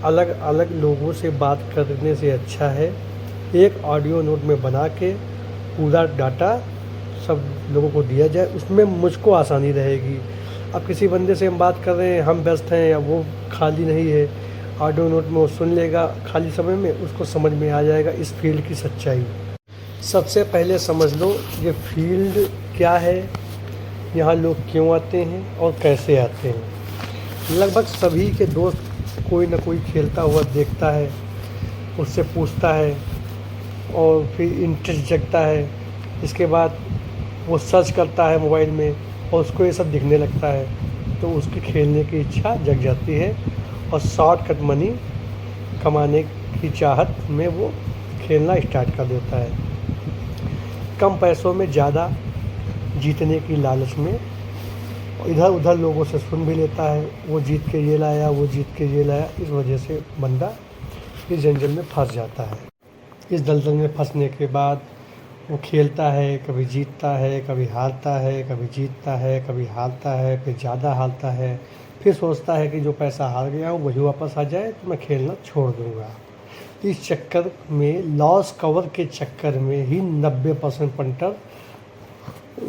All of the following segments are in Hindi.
अलग अलग लोगों से बात करने से अच्छा है एक ऑडियो नोट में बना के पूरा डाटा सब लोगों को दिया जाए, उसमें मुझको आसानी रहेगी। अब किसी बंदे से हम बात कर रहे हैं, हम व्यस्त हैं या वो खाली नहीं है, ऑडियो नोट में वो सुन लेगा खाली समय में, उसको समझ में आ जाएगा इस फील्ड की सच्चाई। सबसे पहले समझ लो ये फील्ड क्या है, यहाँ लोग क्यों आते हैं और कैसे आते हैं। लगभग सभी के दोस्त कोई ना कोई खेलता हुआ देखता है, उससे पूछता है और फिर इंटरेस्ट जगता है। इसके बाद वो सर्च करता है मोबाइल में और उसको ये सब दिखने लगता है, तो उसकी खेलने की इच्छा जग जाती है और शॉर्टकट मनी कमाने की चाहत में वो खेलना स्टार्ट कर देता है। कम पैसों में ज़्यादा जीतने की लालच में इधर उधर लोगों से सुन भी लेता है, वो जीत के ये लाया, वो जीत के ये लाया। इस वजह से बंदा इस जंजल में फंस जाता है। इस दलदल में फंसने के बाद वो खेलता है, कभी जीतता है, कभी हारता है, कभी जीतता है, कभी हारता है, फिर ज़्यादा हारता है, फिर सोचता है कि जो पैसा हार गया हूँ वही वापस आ जाए तो मैं खेलना छोड़ दूँगा। इस चक्कर में, लॉस कवर के चक्कर में ही 90% पंटर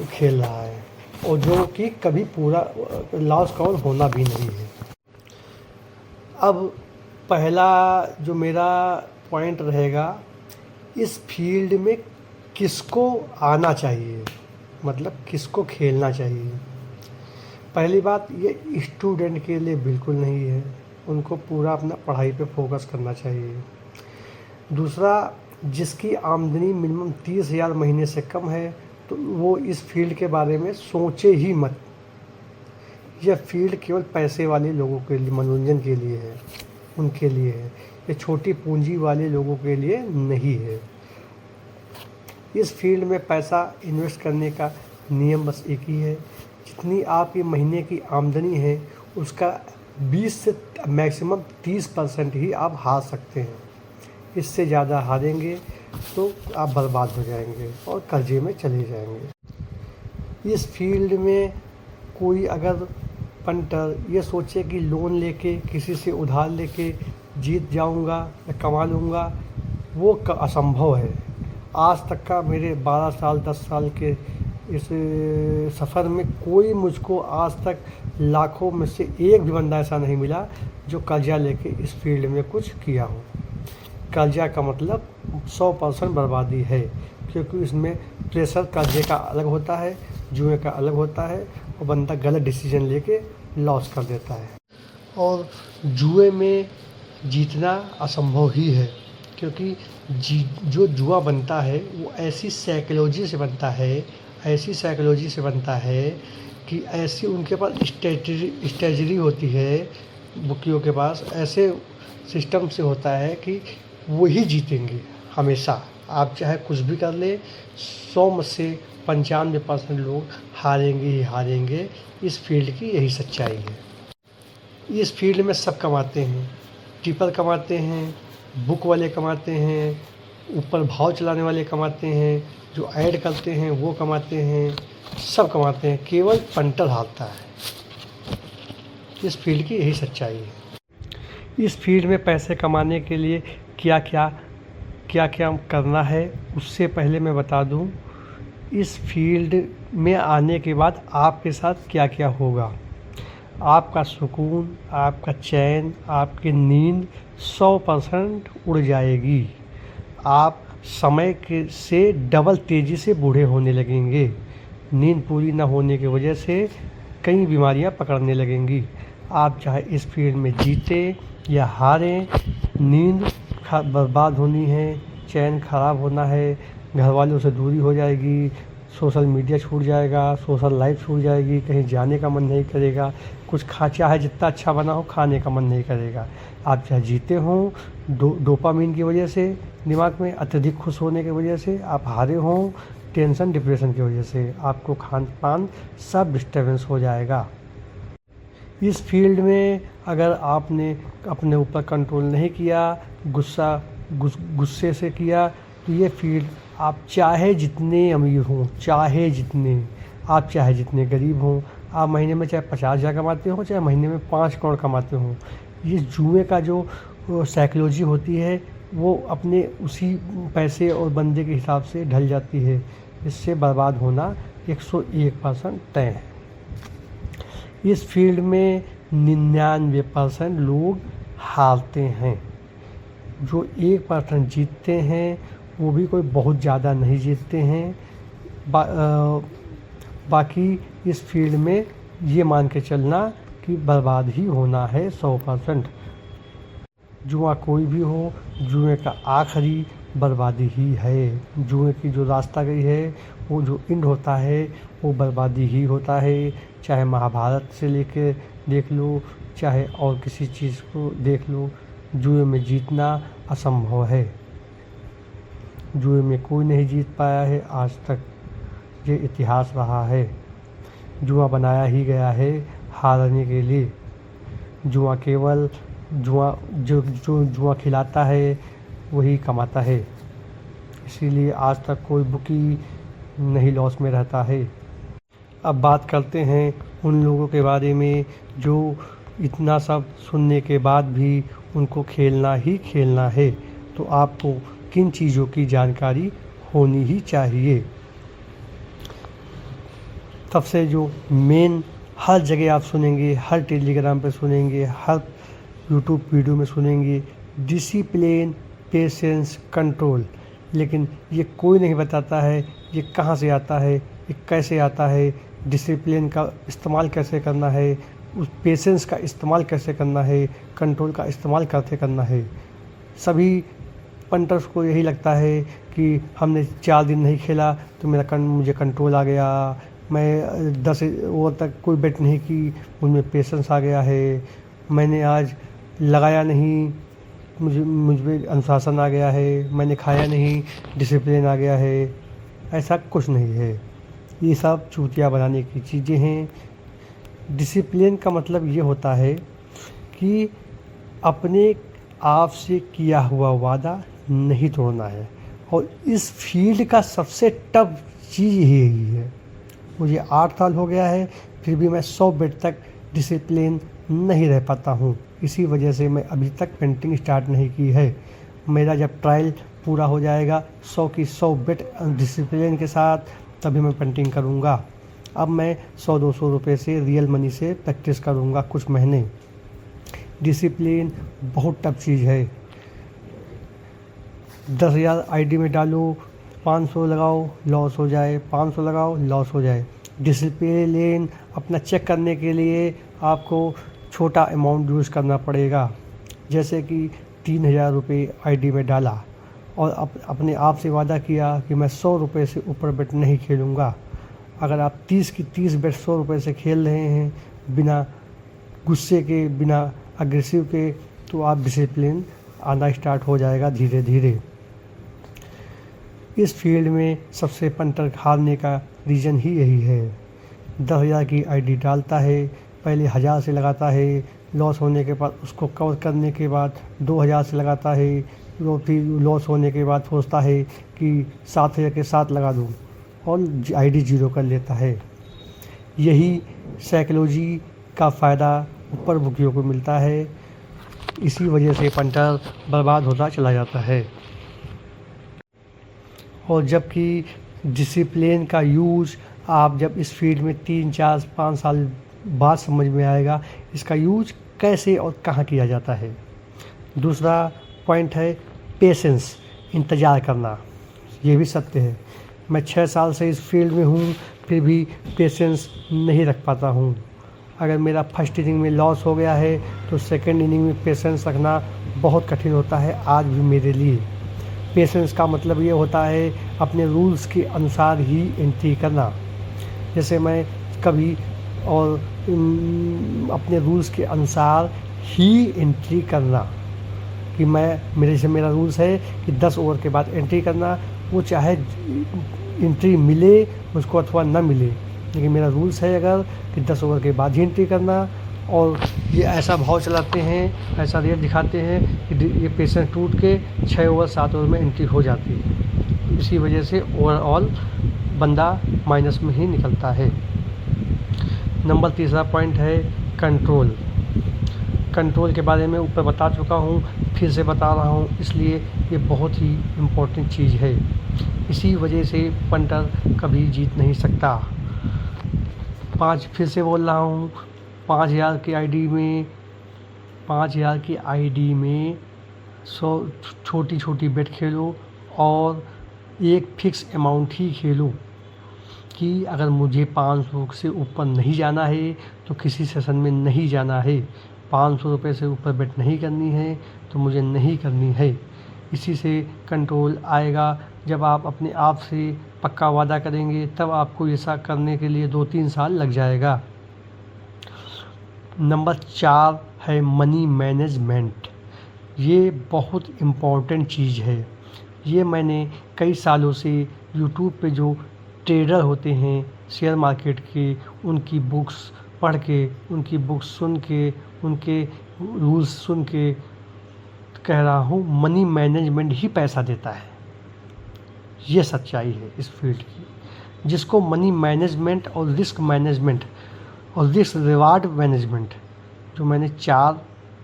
खेल रहा है और जो कि कभी पूरा लॉस कवर होना भी नहीं है। अब पहला जो मेरा पॉइंट रहेगा, इस फील्ड में किसको आना चाहिए, मतलब किसको खेलना चाहिए। पहली बात, ये स्टूडेंट के लिए बिल्कुल नहीं है, उनको पूरा अपना पढ़ाई पे फोकस करना चाहिए। दूसरा, जिसकी आमदनी मिनिमम 30,000 महीने से कम है तो वो इस फील्ड के बारे में सोचे ही मत। यह फील्ड केवल पैसे वाले लोगों के लिए, मनोरंजन के लिए है, उनके लिए है। ये छोटी पूंजी वाले लोगों के लिए नहीं है। इस फील्ड में पैसा इन्वेस्ट करने का नियम बस एक ही है, जितनी आपकी महीने की आमदनी है उसका 20 से मैक्सिमम 30% ही आप हार सकते हैं। इससे ज़्यादा हारेंगे तो आप बर्बाद हो जाएंगे और कर्जे में चले जाएंगे। इस फील्ड में कोई अगर पंटर ये सोचे कि लोन लेके, किसी से उधार लेके जीत जाऊंगा या कमा लूँगा, वो असंभव है। आज तक का मेरे 12 साल 10 साल के इस सफ़र में कोई मुझको आज तक लाखों में से एक भी बंदा ऐसा नहीं मिला जो कर्जा लेके इस फील्ड में कुछ किया हो। कर्जा का मतलब 100% बर्बादी है, क्योंकि इसमें प्रेशर कर्जे का अलग होता है, जुए का अलग होता है और बंदा गलत डिसीजन लेके लॉस कर देता है। और जुए में जीतना असंभव ही है, क्योंकि जो जुआ बनता है वो ऐसी साइकोलॉजी से बनता है, ऐसी साइकोलॉजी से बनता है कि ऐसी उनके पास स्ट्रेटजी होती है बुकियों के पास, ऐसे सिस्टम से होता है कि वो ही जीतेंगे हमेशा। आप चाहे कुछ भी कर ले, 100 में से 95% लोग हारेंगे ही हारेंगे। इस फील्ड की यही सच्चाई है। इस फील्ड में सब कमाते हैं, टिपर कमाते हैं, बुक वाले कमाते हैं, ऊपर भाव चलाने वाले कमाते हैं, जो ऐड करते हैं वो कमाते हैं, सब कमाते हैं, केवल पंटर हारता है। इस फील्ड की यही सच्चाई है। इस फील्ड में पैसे कमाने के लिए क्या क्या करना है, उससे पहले मैं बता दूं, इस फील्ड में आने के बाद आपके साथ क्या क्या होगा। आपका सुकून, आपका चैन, आपकी नींद 100% उड़ जाएगी। आप समय के से डबल तेज़ी से बूढ़े होने लगेंगे। नींद पूरी ना होने की वजह से कई बीमारियां पकड़ने लगेंगी। आप चाहे इस फील्ड में जीते या हारें, नींद बर्बाद होनी है, चैन ख़राब होना है, घर वालों से दूरी हो जाएगी, सोशल मीडिया छूट जाएगा, सोशल लाइफ छूट जाएगी, कहीं जाने का मन नहीं करेगा, कुछ चाहे जितना अच्छा बना हो खाने का मन नहीं करेगा। आप चाहे जीते हों डोपामीन की वजह से, दिमाग में अत्यधिक खुश होने की वजह से, आप हारे हों टेंशन डिप्रेशन की वजह से, आपको खान पान सब डिस्टर्बेंस हो जाएगा। इस फील्ड में अगर आपने अपने ऊपर कंट्रोल नहीं किया, गुस्से से किया, तो ये फील्ड आप चाहे जितने अमीर हों, चाहे जितने गरीब हों, आप महीने में चाहे 50,000 कमाते हो, चाहे महीने में 5 करोड़ कमाते हो, ये जुए का जो वो साइकोलॉजी होती है वो अपने उसी पैसे और बंदे के हिसाब से ढल जाती है। इससे बर्बाद होना 101% तय है। इस फील्ड में 99% लोग हारते हैं। जो 1% जीतते हैं वो भी कोई बहुत ज़्यादा नहीं जीतते हैं। बाकी इस फील्ड में ये मान के चलना कि बर्बाद ही होना है 100%। जुआ कोई भी हो, जुए का आखिरी बर्बादी ही है। जुए की जो रास्ता गई है वो जो एंड होता है वो बर्बादी ही होता है। चाहे महाभारत से लेके देख लो, चाहे और किसी चीज़ को देख लो, जुए में जीतना असंभव है। जुए में कोई नहीं जीत पाया है आज तक, ये इतिहास रहा है। जुआ बनाया ही गया है हारने के लिए। जुआ केवल जो जुआ खिलाता है वही कमाता है। इसीलिए आज तक कोई बुकी नहीं लॉस में रहता है। अब बात करते हैं उन लोगों के बारे में जो इतना सब सुनने के बाद भी उनको खेलना ही खेलना है। तो आपको किन चीज़ों की जानकारी होनी ही चाहिए। सबसे जो मेन हर जगह आप सुनेंगे, हर टेलीग्राम पे सुनेंगे, हर यूट्यूब वीडियो में सुनेंगे, डिसिप्लिन, पेशेंस, कंट्रोल। लेकिन ये कोई नहीं बताता है ये कहाँ से आता है, ये कैसे आता है, डिसिप्लिन का इस्तेमाल कैसे करना है, उस पेशेंस का इस्तेमाल कैसे करना है, कंट्रोल का इस्तेमाल कैसे करना है। सभी पंटर्स को यही लगता है कि हमने 4 दिन नहीं खेला तो मुझे कंट्रोल आ गया, मैं 10 ओवर तक कोई बेट नहीं की, उनमें पेशेंस आ गया है, मैंने आज लगाया नहीं, मुझ में अनुशासन आ गया है, मैंने खाया नहीं, डिसिप्लिन आ गया है। ऐसा कुछ नहीं है, ये सब चूतिया बनाने की चीज़ें हैं। डिसिप्लिन का मतलब ये होता है कि अपने आप से किया हुआ वादा नहीं तोड़ना है। और इस फील्ड का सबसे टफ चीज़ यही है। मुझे 8 साल हो गया है फिर भी मैं 100 बेट तक डिसिप्लिन नहीं रह पाता हूँ। इसी वजह से मैं अभी तक पेंटिंग स्टार्ट नहीं की है। मेरा जब ट्रायल पूरा हो जाएगा 100 की 100 बेट डिसिप्लिन के साथ, तभी मैं पेंटिंग करूँगा। अब मैं 100-200 रुपये से रियल मनी से प्रैक्टिस करूँगा कुछ महीने। डिसिप्लिन बहुत टफ चीज़ है। 10,000 आईडी में डालो, 500 लगाओ लॉस हो जाए, 500 लगाओ लॉस हो जाए। डिसिप्लिन अपना चेक करने के लिए आपको छोटा अमाउंट यूज़ करना पड़ेगा। जैसे कि 3,000 रुपये आईडी में डाला और अपने आप से वादा किया कि मैं 100 रुपये से ऊपर बेट नहीं खेलूँगा। अगर आप 30 की 30 बेट 100 रुपये से खेल रहे हैं बिना गुस्से के, बिना अग्रेसिव के, तो आप डिसिप्लिन आना स्टार्ट हो जाएगा धीरे धीरे। इस फील्ड में सबसे पंटर हारने का रीज़न ही यही है। 10,000 की आईडी डालता है, पहले 1,000 से लगाता है, लॉस होने के बाद उसको कवर करने के बाद 2,000 से लगाता है, तो फिर लॉस होने के बाद सोचता है कि 7,000 के साथ लगा दूँ और आईडी ज़ीरो कर लेता है। यही साइकोलॉजी का फ़ायदा ऊपर बुकियों को मिलता है। इसी वजह से पंटर बर्बाद होता चला जाता है। और जबकि डिसिप्लिन का यूज़ आप जब इस फील्ड में 3, 4, 5 साल बाद समझ में आएगा इसका यूज़ कैसे और कहाँ किया जाता है। दूसरा पॉइंट है पेशेंस, इंतज़ार करना। ये भी सत्य है। मैं 6 साल से इस फील्ड में हूँ फिर भी पेशेंस नहीं रख पाता हूँ। अगर मेरा फर्स्ट इनिंग में लॉस हो गया है तो सेकंड इनिंग में पेशेंस रखना बहुत कठिन होता है आज भी मेरे लिए। पेशेंस का मतलब ये होता है अपने रूल्स के अनुसार ही एंट्री करना। जैसे मैं कभी और अपने रूल्स के अनुसार ही एंट्री करना कि मेरा रूल्स है कि 10 ओवर के बाद एंट्री करना, वो चाहे एंट्री मिले मुझको अथवा ना मिले, लेकिन मेरा रूल्स है अगर कि 10 ओवर के बाद ही एंट्री करना। और ये ऐसा भाव चलाते हैं, ऐसा रेट दिखाते हैं कि ये पेशेंस टूट के 6 ओवर 7 ओवर में एंट्री हो जाती है। इसी वजह से ओवरऑल बंदा माइनस में ही निकलता है। नंबर 3 पॉइंट है कंट्रोल। कंट्रोल के बारे में ऊपर बता चुका हूँ। फिर से बता रहा हूँ, इसलिए ये बहुत ही इम्पोर्टेंट चीज़ है। इसी वजह से पंटर कभी जीत नहीं सकता। फिर से बोल रहा हूँ, 5,000 की आईडी में 100 छोटी छोटी बेट खेलो और एक फिक्स अमाउंट ही खेलो कि अगर मुझे 500 से ऊपर नहीं जाना है तो किसी सेशन में नहीं जाना है, 500 रुपये से ऊपर बेट नहीं करनी है तो मुझे नहीं करनी है। इसी से कंट्रोल आएगा। जब आप अपने आप से पक्का वादा करेंगे तब आपको ऐसा करने के लिए 2-3 साल लग जाएगा। नंबर 4 है मनी मैनेजमेंट। ये बहुत इम्पॉर्टेंट चीज़ है। ये मैंने कई सालों से यूट्यूब पे जो ट्रेडर होते हैं शेयर मार्केट के, उनकी बुक्स पढ़ के, उनकी बुक्स सुन के, उनके रूल्स सुन के कह रहा हूँ, मनी मैनेजमेंट ही पैसा देता है। ये सच्चाई है इस फील्ड की। जिसको मनी मैनेजमेंट और रिस्क मैनेजमेंट और रिस्क रिवार्ड मैनेजमेंट, जो मैंने 4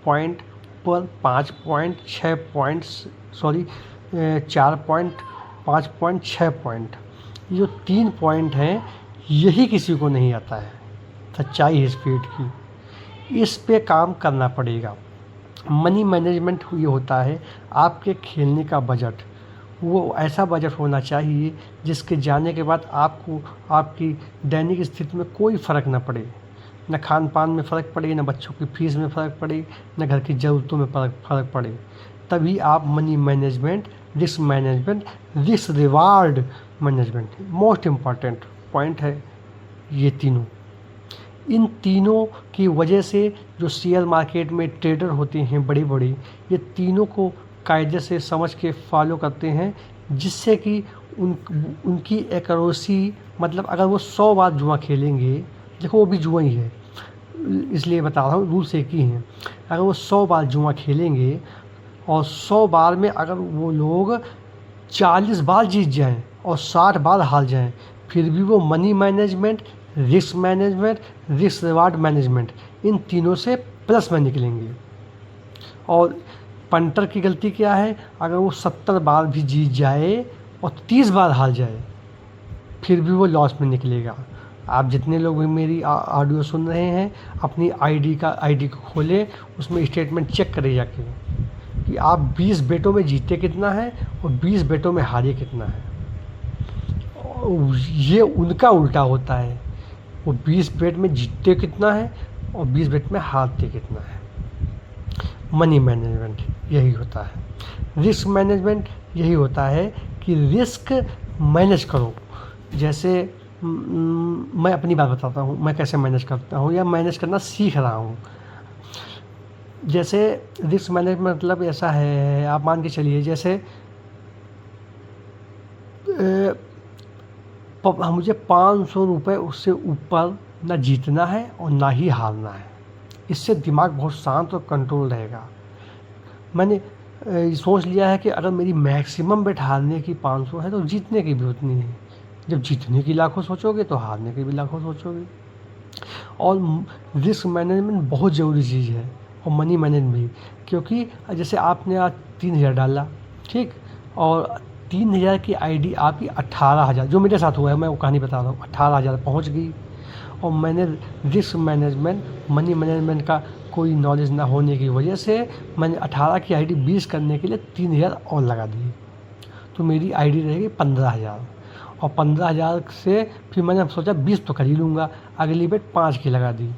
पॉइंट पर 5 point 6 points 4 point 5 point 6 point, ये जो 3 पॉइंट हैं, यही किसी को नहीं आता है। सच्चाई है इस फील्ड की। इस पे काम करना पड़ेगा। मनी मैनेजमेंट ये होता है आपके खेलने का बजट। वो ऐसा बजट होना चाहिए जिसके जाने के बाद आपको आपकी दैनिक स्थिति में कोई फ़र्क ना पड़े, न खान पान में फ़र्क पड़े, न बच्चों की फीस में फ़र्क पड़े, न घर की ज़रूरतों में फ़र्क पड़े। तभी आप money management, risk reward management, most important point है ये तीनों। इन तीनों की वजह से जो शेयर मार्केट में ट्रेडर होते हैं बड़े बड़े, ये तीनों को कायदे से समझ के फॉलो करते हैं, जिससे कि उनकी एक्यूरेसी, मतलब अगर वो 100 बार जुआ खेलेंगे, देखो वो भी जुआ ही है इसलिए बता रहा हूँ, रूल्स एक ही हैं। अगर वो 100 बार जुआ खेलेंगे और 100 बार में अगर वो लोग 40 बार जीत जाएं और 60 बार हार जाएं, फिर भी वो money management, risk reward management, इन तीनों से प्लस में निकलेंगे। और पंटर की गलती क्या है, अगर वो 70 बार भी जीत जाए और 30 बार हार जाए, फिर भी वो लॉस में निकलेगा। आप जितने लोग भी मेरी ऑडियो सुन रहे हैं, अपनी आईडी को खोलें, उसमें स्टेटमेंट चेक करें जाके कि आप 20 बेटों में जीते कितना है और 20 बेटों में हारे कितना है। ये उनका उल्टा होता है, वो 20 बेट में जीतते कितना है और 20 बेट में हारते कितना है। मनी मैनेजमेंट यही होता है। रिस्क मैनेजमेंट यही होता है कि रिस्क मैनेज करो। जैसे मैं अपनी बात बताता हूँ, मैं कैसे मैनेज करता हूँ या मैनेज करना सीख रहा हूँ। जैसे रिस्क मैनेजमेंट मतलब ऐसा है, आप मान के चलिए, जैसे मुझे 500 रुपये उससे ऊपर ना जीतना है और ना ही हारना है। इससे दिमाग बहुत शांत और कंट्रोल रहेगा। मैंने सोच लिया है कि अगर मेरी मैक्सिमम बेट हारने की 500 है तो जीतने की भी उतनी है। जब जीतने की लाखों सोचोगे तो हारने की भी लाखों सोचोगे। और रिस्क मैनेजमेंट बहुत ज़रूरी चीज़ है, और मनी मैनेजमेंट भी। क्योंकि जैसे आपने आज 3,000 डाला, ठीक, और 3,000 की आईडी आपकी 18,000, जो मेरे साथ हुआ है, मैं वो कहानी बता रहा हूँ, 18,000 पहुँच गई। और मैंने रिस्क मैनेजमेंट, मनी मैनेजमेंट का कोई नॉलेज ना होने की वजह से मैंने 18 की आईडी 20 करने के लिए 3,000 और लगा दी, तो मेरी आईडी रहेगी 15,000। और 15,000 से फिर मैंने सोचा 20 तो कर ही लूँगा, अगली बेट 5 की लगा दी,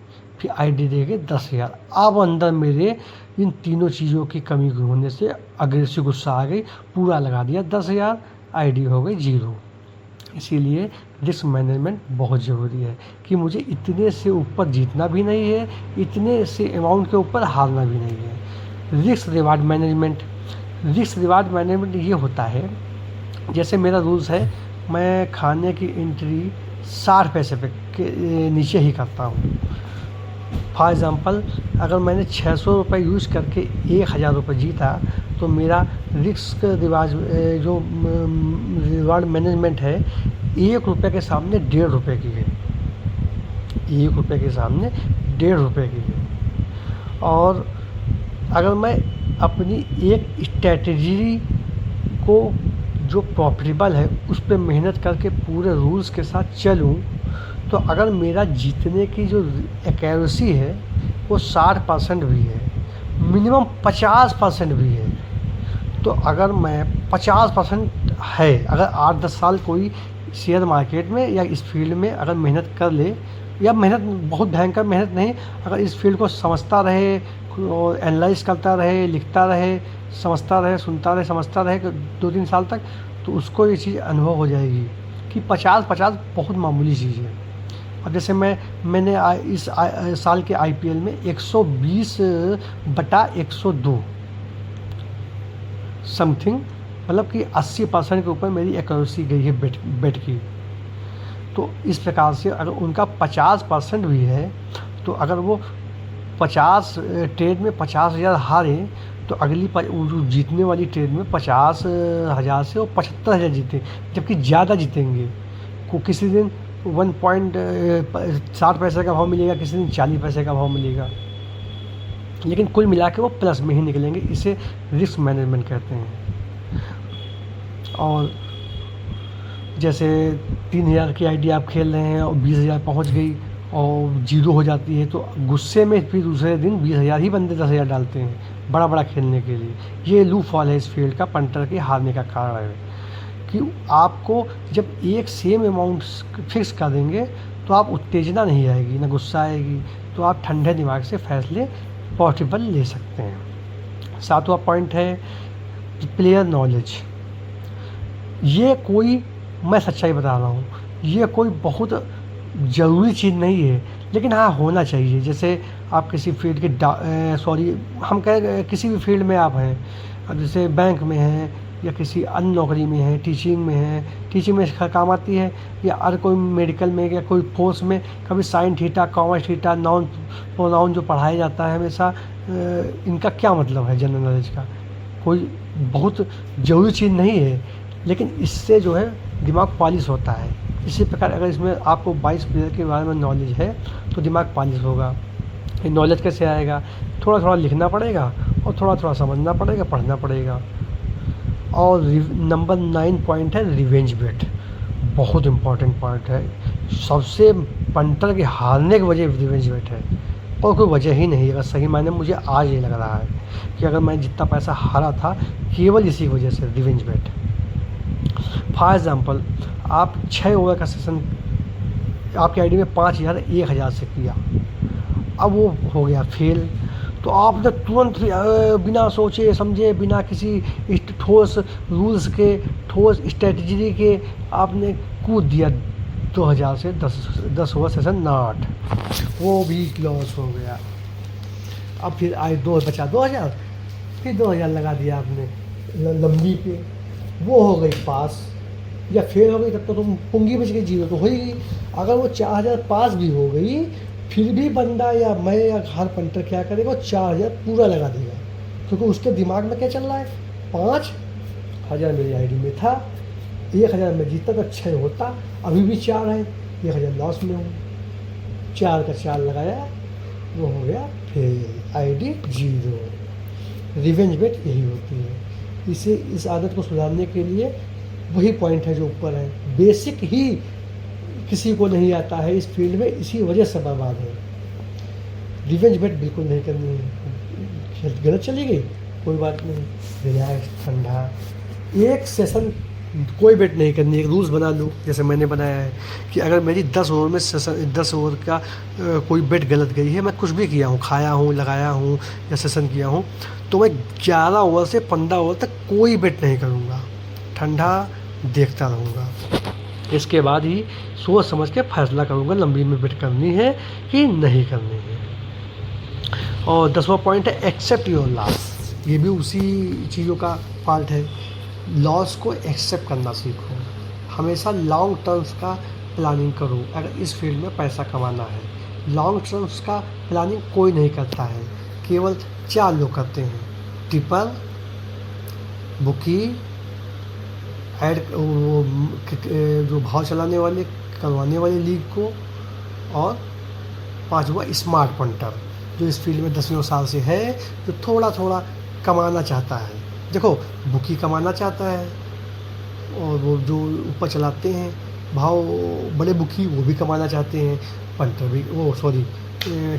फिर आईडी रहेगी 10,000। अब अंदर मेरे इन तीनों चीज़ों की कमी होने से अग्रेसिव गुस्सा आ गई, पूरा लगा दिया 10,000, आईडी हो गई 0। इसीलिए रिस्क मैनेजमेंट बहुत ज़रूरी है कि मुझे इतने से ऊपर जीतना भी नहीं है, इतने से अमाउंट के ऊपर हारना भी नहीं है। रिस्क रिवार्ड मैनेजमेंट ये होता है, जैसे मेरा रूल्स है, मैं खाने की एंट्री 60 पैसे पे के नीचे ही करता हूँ। फॉर एग्ज़ाम्पल, अगर मैंने 600 रुपये यूज़ करके 1,000 रुपये जीता, तो मेरा रिस्क रिवार्ड मैनेजमेंट है, 1 रुपये के सामने 1.5 रुपये की है, 1 रुपये के सामने 1.5 रुपये की है। और अगर मैं अपनी एक स्ट्रैटेजी को जो प्रॉफिटेबल है उस पे मेहनत करके पूरे रूल्स के साथ चलूँ, तो अगर मेरा जीतने की जो एक्यूरेसी है वो 60% भी है, मिनिमम 50% भी है, तो अगर मैं 50% है, अगर 8-10 साल कोई शेयर मार्केट में या इस फील्ड में अगर मेहनत कर ले, या मेहनत बहुत भयंकर मेहनत नहीं, अगर इस फील्ड को समझता रहे और एनालाइज करता रहे, लिखता रहे, समझता रहे, सुनता रहे, समझता रहे 2-3 साल तक, तो उसको ये चीज़ अनुभव हो जाएगी कि 50-50 बहुत मामूली चीज़ है। अब जैसे मैंने इस साल के आईपीएल में 120/102 समथिंग, मतलब कि 80% के ऊपर मेरी एक्यूरेसी गई है बेट की। तो इस प्रकार से अगर उनका 50% भी है, तो अगर वो 50 ट्रेड में 50,000 हारे, तो अगली जो जीतने वाली ट्रेड में 50,000 से वो 75,000 जीते, जबकि ज़्यादा जीतेंगे। को किसी दिन 1.60 पैसे का भाव मिलेगा, किसी दिन 40 पैसे का भाव मिलेगा, लेकिन कुल मिला के वो प्लस में ही निकलेंगे। इसे रिस्क मैनेजमेंट कहते हैं। और जैसे 3,000 की आईडी आप खेल रहे हैं और 20,000 पहुंच गई और 0 हो जाती है, तो गुस्से में फिर दूसरे दिन 20,000 ही बंदे 10,000 डालते हैं बड़ा खेलने के लिए। ये लूप फॉल है इस फील्ड का, पंटर के हारने का कारण है कि आपको जब एक सेम अमाउंट फिक्स कर देंगे तो आप उत्तेजना नहीं आएगी, ना गुस्सा आएगी, तो आप ठंडे दिमाग से फैसले पॉसिबल ले सकते हैं। 7वां पॉइंट है प्लेयर नॉलेज। ये कोई, मैं सच्चाई बता रहा हूँ, ये कोई बहुत ज़रूरी चीज़ नहीं है, लेकिन हाँ होना चाहिए। जैसे आप किसी फील्ड के हम कह किसी भी फील्ड में आप हैं, अब जैसे बैंक में हैं या किसी अन्य नौकरी में है, टीचिंग में है, टीचिंग में काम आती है, या और कोई मेडिकल में या कोई फोर्स में, कभी sine theta, comma theta, noun pronoun जो पढ़ाया जाता है हमेशा, इनका क्या मतलब है जनरल नॉलेज का? कोई बहुत ज़रूरी चीज़ नहीं है, लेकिन इससे जो है दिमाग पॉलिश होता है। इसी प्रकार अगर इसमें आपको 22 प्लेयर के बारे में नॉलेज है तो दिमाग पॉलिश होगा। ये नॉलेज कैसे आएगा? थोड़ा थोड़ा लिखना पड़ेगा और थोड़ा थोड़ा समझना पड़ेगा, पढ़ना पड़ेगा। और नंबर 9 पॉइंट है रिवेंज बेट। बहुत इम्पॉर्टेंट पॉइंट है। सबसे पंटर के हारने की वजह रिवेंज बेट है, और कोई वजह ही नहीं। अगर सही मायने मुझे आज ये लग रहा है कि अगर मैं जितना पैसा हारा था केवल इसी वजह से, रिवेंज बेट। फॉर एग्ज़ाम्पल, आप 6 ओवर का सेशन आपकी आईडी में 5,000 1,000 से किया, अब वो हो गया फेल, तो आपने तुरंत बिना सोचे समझे, बिना किसी ठोस रूल्स के, ठोस स्ट्रेटजी के आपने कूद दिया 2,000 से 10 ओवर सेशन नॉट, वो भी लॉस हो गया। अब फिर आए 2,000, फिर 2,000 लगा दिया आपने लंबी पे, वो हो गई पास या फेल हो गई, तब तो तुम पुंगी बच गई, जीरो तो हो ही गई। अगर वो 4,000 पास भी हो गई, फिर भी बंदा या मैं या हर पंटर क्या करेगा, 4,000 पूरा लगा देगा, क्योंकि उसके दिमाग में क्या चल रहा है, 5,000 मेरी आईडी में था, 1,000 में जीता तो 6 होता, अभी भी 4 है, 1,000 लॉस में हूँ, 4 का 4 लगाया, वो हो गया फेल, आईडी 0। रिवेंज बेट यही होती है। इसे इस आदत को सुधारने के लिए वही पॉइंट है जो ऊपर है, बेसिक ही किसी को नहीं आता है इस फील्ड में, इसी वजह से बर्बाद है। रिवेंज बेट बिल्कुल नहीं करनी है। हेल्थ गलत चली गई, कोई बात नहीं, रिलैक्स, ठंडा, एक सेशन कोई बेट नहीं करनी। एक रूल्स बना लूँ, जैसे मैंने बनाया है कि अगर मेरी 10 ओवर में सेशन, 10 ओवर का कोई बेट गलत गई है, मैं कुछ भी किया हूँ, खाया हूँ, लगाया हूँ या सेशन किया हूँ, तो मैं 11 ओवर से 15 ओवर तक कोई बेट नहीं करूँगा, ठंडा देखता रहूँगा। इसके बाद ही सोच समझ के फैसला करूँगा लंबी में बेट करनी है कि नहीं करनी है। और 10वां पॉइंट है एक्सेप्ट योर लॉस। ये भी उसी चीज़ों का पार्ट है। लॉस को एक्सेप्ट करना सीखो। हमेशा लॉन्ग टर्म्स का प्लानिंग करो। अगर इस फील्ड में पैसा कमाना है, लॉन्ग टर्म्स का प्लानिंग कोई नहीं करता है, केवल 4 लोग करते हैं, टिपर, बुकी, ऐड, जो भाव चलाने वाले, करवाने वाले लीग को, और 5वां स्मार्ट पंटर। जो इस फील्ड में दसियों साल से है, जो थोड़ा थोड़ा कमाना चाहता है। देखो, बुकी कमाना चाहता है, और वो जो ऊपर चलाते हैं भाव बड़े बुकी, वो भी कमाना चाहते हैं। पंटर भी, वो सॉरी,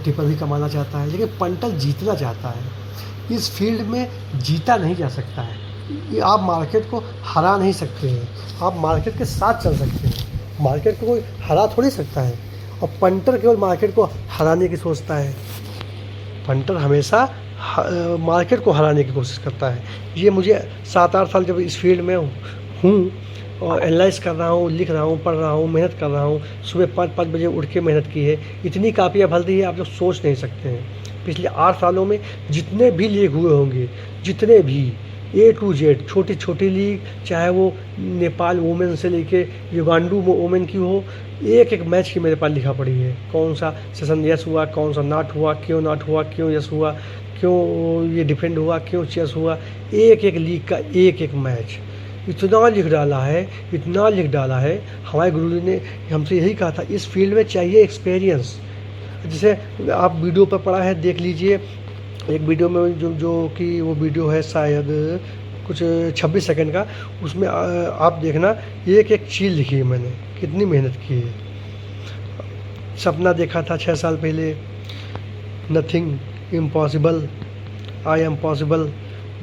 टिपर भी कमाना चाहता है, लेकिन पंटर जीतना चाहता है। इस फील्ड में जीता नहीं जा सकता है। ये आप मार्केट को हरा नहीं सकते हैं, आप मार्केट के साथ चल सकते हैं। मार्केट को कोई हरा थोड़ी सकता है, और पंटर केवल मार्केट को हराने की सोचता है। पंटर हमेशा मार्केट को हराने की कोशिश करता है। ये मुझे 7-8 साल जब इस फील्ड में हूँ और एनालाइज कर रहा हूँ, लिख रहा हूँ, पढ़ रहा हूँ, मेहनत कर रहा हूँ। सुबह 5-5 बजे उठ के मेहनत की है। इतनी कापियाँ भर दी है, आप लोग सोच नहीं सकते हैं। पिछले 8 सालों में जितने भी लीग हुए होंगे, जितने भी A to Z, छोटी छोटी लीग, चाहे वो नेपाल वुमेन से लेके युगांडू वुमेन की हो, एक एक मैच की मेरे पास लिखा पड़ी है। कौन सा सेशन यस हुआ, कौन सा नॉट हुआ, क्यों यस हुआ, क्यों ये डिफेंड हुआ, क्यों चेस हुआ, एक एक लीग का एक एक मैच इतना लिख डाला है, इतना लिख डाला है। हमारे गुरुजी ने हमसे यही कहा था, इस फील्ड में चाहिए एक्सपीरियंस। जैसे आप वीडियो पर पढ़ा है, देख लीजिए। एक वीडियो में जो कि वो वीडियो है शायद कुछ 26 सेकंड का, उसमें आप देखना एक एक चीज़ लिखी है मैंने, कितनी मेहनत की है। सपना देखा था 6 साल पहले, nothing impossible, I am possible.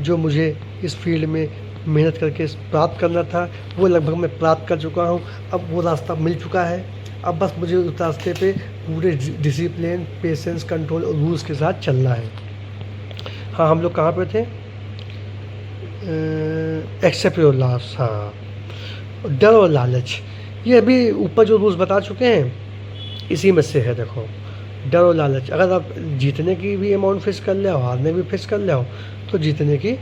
जो मुझे इस फील्ड में मेहनत करके प्राप्त करना था, वो लगभग मैं प्राप्त कर चुका हूँ। अब वो रास्ता मिल चुका है। अब बस मुझे उस रास्ते पे पूरे डिसिप्लिन, पेशेंस, कंट्रोल और रूल्स के साथ चलना है। हाँ, हम लोग कहाँ पे थे? Accept your loss. हाँ, डर और लालच, ये अभी ऊपर जो रूल्स बता चुके हैं, इसी में से है। देखो, डर और लालच, अगर आप जीतने की भी अमाउंट फिक्स कर ले, हारने भी फिक्स कर ले, तो जीतने की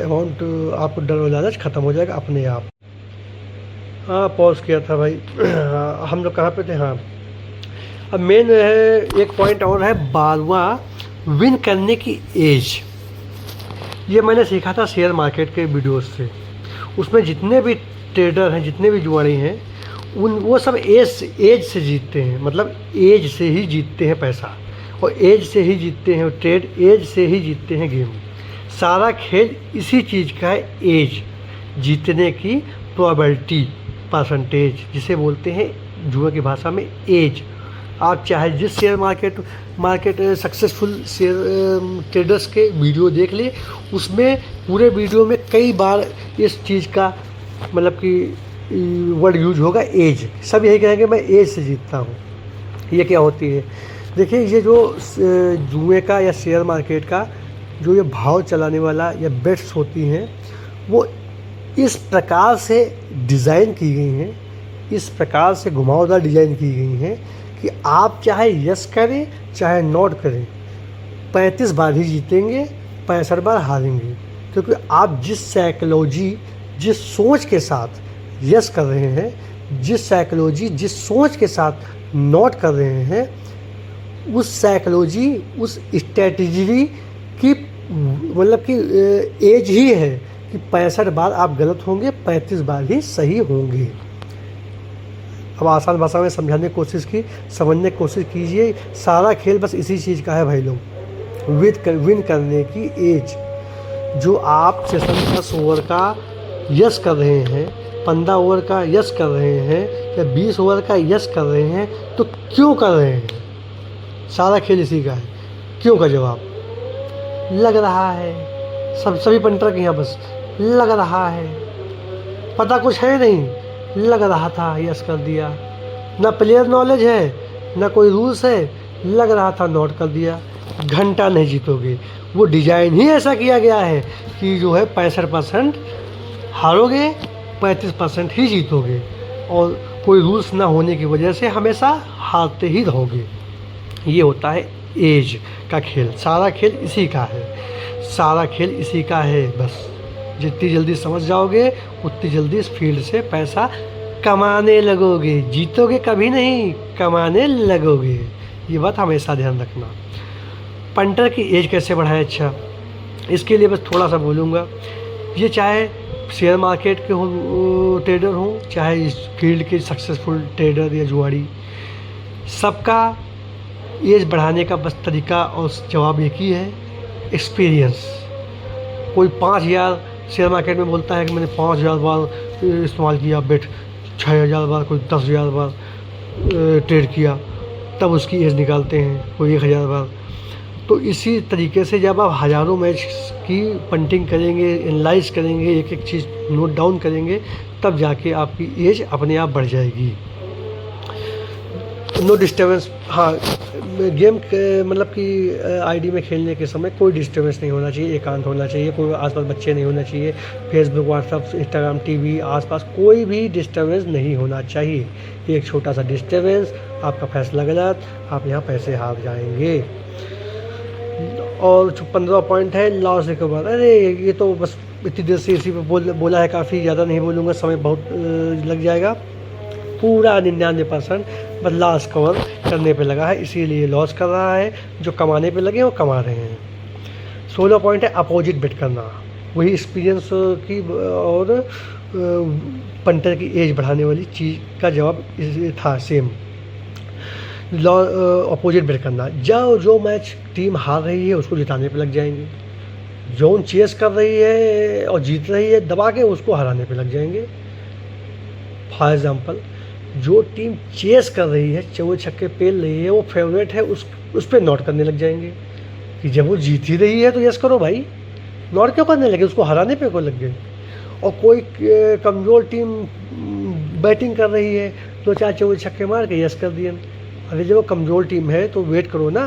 अमाउंट, आपको डर और लालच ख़त्म हो जाएगा अपने आप। हाँ, पॉज किया था भाई। हम लोग कहाँ पे थे? हाँ, अब मेन है एक पॉइंट और है, 12वां विन करने की एज। ये मैंने सीखा था शेयर मार्केट के वीडियोस से। उसमें जितने भी ट्रेडर हैं, जितने भी जुआरी हैं, वो सब एज से जीतते हैं। मतलब एज से ही जीतते हैं पैसा, और एज से ही जीतते हैं ट्रेड, एज से ही जीतते हैं गेम। सारा खेल इसी चीज़ का है, एज। जीतने की प्रोबेबिलिटी, परसेंटेज, जिसे बोलते हैं जुआ की भाषा में एज। आप चाहे जिस share market successful share traders के वीडियो देख ले, उसमें पूरे वीडियो में कई बार इस चीज़ का मतलब कि वर्ड यूज होगा, एज। सब यही कहेंगे मैं एज से जीतता हूँ। ये क्या होती है? देखिए, ये जो जुए का या शेयर मार्केट का जो ये भाव चलाने वाला या बेट्स होती हैं, वो इस प्रकार से डिज़ाइन की गई हैं, इस प्रकार से घुमावदार डिज़ाइन की गई हैं कि आप चाहे यस करें चाहे नॉट करें, 35 बार ही जीतेंगे, 65 बार हारेंगे। क्योंकि आप जिस साइकोलॉजी, जिस सोच के साथ यस कर रहे हैं, जिस साइकोलॉजी, जिस सोच के साथ नॉट कर रहे हैं, उस साइकोलॉजी, उस स्ट्रेटजी की मतलब कि एज ही है कि 65 बार आप गलत होंगे, 35 बार ही सही होंगे। अब आसान भाषा में समझाने की कोशिश की, समझने की कोशिश कीजिए। सारा खेल बस इसी चीज़ का है भाई लोग, विन करने की एज। जो आप सेशन 10 ओवर का यस कर रहे हैं, 15 ओवर का यस कर रहे हैं, या 20 ओवर का यस कर रहे हैं, तो क्यों कर रहे हैं? सारा खेल इसी का है। क्यों का जवाब लग रहा है। सभी पंटर के यहाँ बस लग रहा है, पता कुछ है नहीं, लग रहा था, यस कर दिया। ना प्लेयर नॉलेज है, ना कोई रूल्स है, लग रहा था, नोट कर दिया। घंटा नहीं जीतोगे। वो डिज़ाइन ही ऐसा किया गया है कि जो है 65% हारोगे, 35% ही जीतोगे, और कोई रूल्स ना होने की वजह से हमेशा हारते ही रहोगे। ये होता है एज का खेल। सारा खेल इसी का है, सारा खेल इसी का है। बस जितनी जल्दी समझ जाओगे, उतनी जल्दी इस फील्ड से पैसा कमाने लगोगे। जीतोगे कभी नहीं, कमाने लगोगे। ये बात हमेशा ध्यान रखना। पंटर की एज कैसे बढ़ाएं? अच्छा, इसके लिए बस थोड़ा सा बोलूँगा। ये चाहे शेयर मार्केट के हो ट्रेडर हों, चाहे इस फील्ड के सक्सेसफुल ट्रेडर या जुआड़ी, सबका एज बढ़ाने का बस तरीका और जवाब एक ही है, एक्सपीरियंस। कोई 5000 शेयर मार्केट में बोलता है कि मैंने 5000 बार इस्तेमाल किया बेट, 6000 बार, कोई 10,000 बार ट्रेड किया, तब उसकी एज निकालते हैं, कोई 1000 बार। तो इसी तरीके से जब आप हज़ारों मैच की पंटिंग करेंगे, एनालाइज करेंगे, एक एक चीज़ नोट डाउन करेंगे, तब जाके आपकी एज अपने आप बढ़ जाएगी। नो डिस्टर्बेंस, हाँ, गेम मतलब कि आईडी में खेलने के समय कोई डिस्टर्बेंस नहीं होना चाहिए, एकांत होना चाहिए, कोई आसपास बच्चे नहीं होना चाहिए, फेसबुक, व्हाट्सअप, इंस्टाग्राम, टीवी, आसपास कोई भी डिस्टर्बेंस नहीं होना चाहिए। एक छोटा सा डिस्टर्बेंस, आपका फैसला गलत, आप यहाँ पैसे हार जाएंगे। और जो 15 पॉइंट है लॉस रिकवर, अरे ये तो बस इतनी देर से इसी पे बोला है, काफ़ी ज़्यादा नहीं बोलूँगा, समय बहुत लग जाएगा। पूरा 99% बस लॉस कवर करने पे लगा है, इसीलिए लॉस कर रहा है। जो कमाने पे लगे वो कमा रहे हैं। 16 पॉइंट है अपोजिट बेट करना, वही एक्सपीरियंस की और पंटर की एज बढ़ाने वाली चीज़ का जवाब था सेम। अपोजिट बेट करना, जो मैच टीम हार रही है उसको जिताने पे लग जाएंगे, जोन चेस कर रही है और जीत रही है दबा के उसको हराने पे लग जाएंगे। फॉर एग्ज़ाम्पल, जो टीम चेस कर रही है, चौके छक्के पेल रही है, वो फेवरेट है, उस पर नॉट करने लग जाएंगे कि जब वो जीत ही रही है तो यस करो भाई, नॉट क्यों करने लगे, उसको हराने पे को लग गए। और कोई कमज़ोर टीम बैटिंग कर रही है, 2-4 चौके छक्के मार के यस कर दिए। अरे जब वो कमज़ोर टीम है तो वेट करो ना,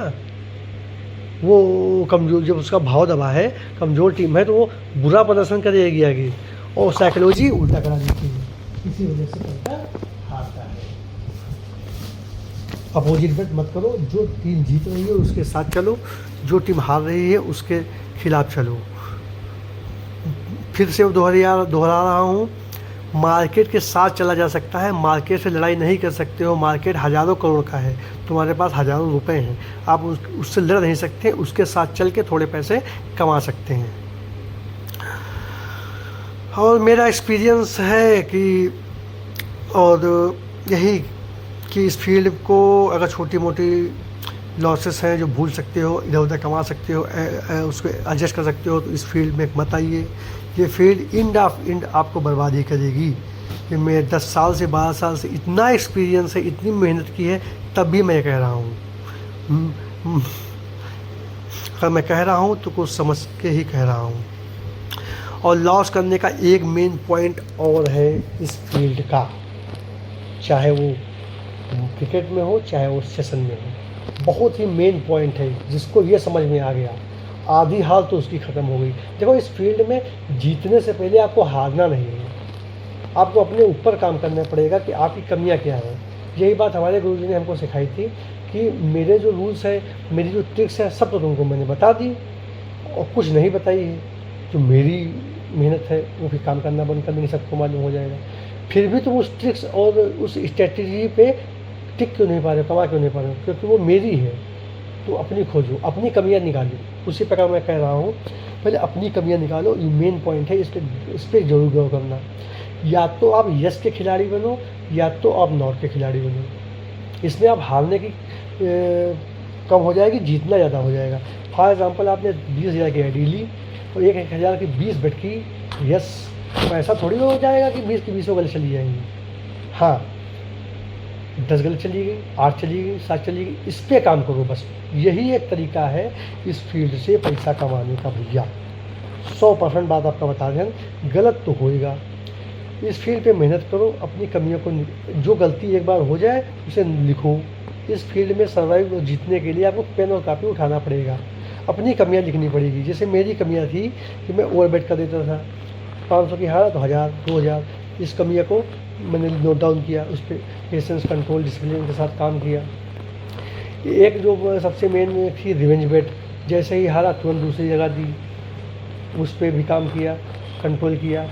वो कमज़ोर, जब उसका भाव दबा है, कमज़ोर टीम है तो वो बुरा प्रदर्शन करेगी आगे, और साइकोलॉजी उल्टा करा देती है, इसी वजह से पंटर हारता है। अपोजिट बेट मत करो, जो टीम जीत रही है उसके साथ चलो, जो टीम हार रही है उसके खिलाफ चलो। फिर से दोहरा रहा हूँ, मार्केट के साथ चला जा सकता है, मार्केट से लड़ाई नहीं कर सकते हो। मार्केट हज़ारों करोड़ का है, तुम्हारे पास हज़ारों रुपए हैं, आप उससे लड़ नहीं सकते, उसके साथ चल के थोड़े पैसे कमा सकते हैं। और मेरा एक्सपीरियंस है कि, और यही कि इस फील्ड को अगर छोटी मोटी लॉसेस हैं जो भूल सकते हो, इधर उधर कमा सकते हो, उसको एडजस्ट कर सकते हो, तो इस फील्ड में मत आइए। ये फील्ड इंड आपको बर्बादी करेगी। कि मैं 10 साल से 12 साल से इतना एक्सपीरियंस है, इतनी मेहनत की है, तब भी मैं कह रहा हूँ, अगर मैं कह रहा हूँ तो कुछ समझ के ही कह रहा हूँ। और लॉस करने का एक मेन पॉइंट और है इस फील्ड का, चाहे वो क्रिकेट में हो चाहे वो सेशन में हो, बहुत ही मेन पॉइंट है। जिसको ये समझ में आ गया, आधी हार तो उसकी ख़त्म हो गई। देखो, इस फील्ड में जीतने से पहले आपको हारना नहीं है, आपको अपने ऊपर काम करना पड़ेगा कि आपकी कमियां क्या हैं। यही बात हमारे गुरुजी ने हमको सिखाई थी कि मेरे जो रूल्स हैं, मेरी जो ट्रिक्स हैं, सब तो तुमको मैंने बता दी, और कुछ नहीं बताई है। जो मेरी मेहनत है वो भी काम करना बंद कर देंगे, सबको मालूम हो जाएगा। फिर भी तुम उस ट्रिक्स और उस स्ट्रेटजी पे टिक क्यों नहीं पा रहे हो, कमा क्यों नहीं पा रहे हो? क्योंकि वो मेरी है। तो अपनी खोजो, अपनी कमियां निकालो। उसी प्रकार मैं कह रहा हूँ, पहले अपनी कमियां निकालो, ये मेन पॉइंट है। इस पर जरूर गौर करना। या तो आप यस के खिलाड़ी बनो, या तो आप नॉट के खिलाड़ी बनो। इसमें आप हारने की कम हो जाएगी, जीतना ज़्यादा हो जाएगा। फॉर एग्ज़ाम्पल, आपने 20,000 की आईडी ली और 1,000 की 20 बेट की, यस, तो ऐसा थोड़ी हो जाएगा कि 20 की 20 गलत चली जाएंगी। हाँ, 10 गलत चली गई, 8 चली गई, 7 चली गई, इस पर काम करो बस। यही एक तरीका है इस फील्ड से पैसा कमाने का भैया। 100% बात आपका बता दें, गलत तो होएगा। इस फील्ड पे मेहनत करो, अपनी कमियों को, जो गलती एक बार हो जाए उसे लिखो। इस फील्ड में सर्वाइव जीतने के लिए आपको पेन और कापी उठाना पड़ेगा, अपनी कमियां लिखनी पड़ेगी। जैसे मेरी कमियां थी कि मैं ओवर बेट कर देता था, 500 की हारा तो 1000, 2000। इस कमियां को मैंने नोट डाउन किया, उस पर पेशेंस, कंट्रोल, डिसिप्लिन के साथ काम किया। एक जो सबसे मेन थी रिवेंज बेट, जैसे ही हारा तुरंत दूसरी जगह दी, उस पर भी काम किया, कंट्रोल किया।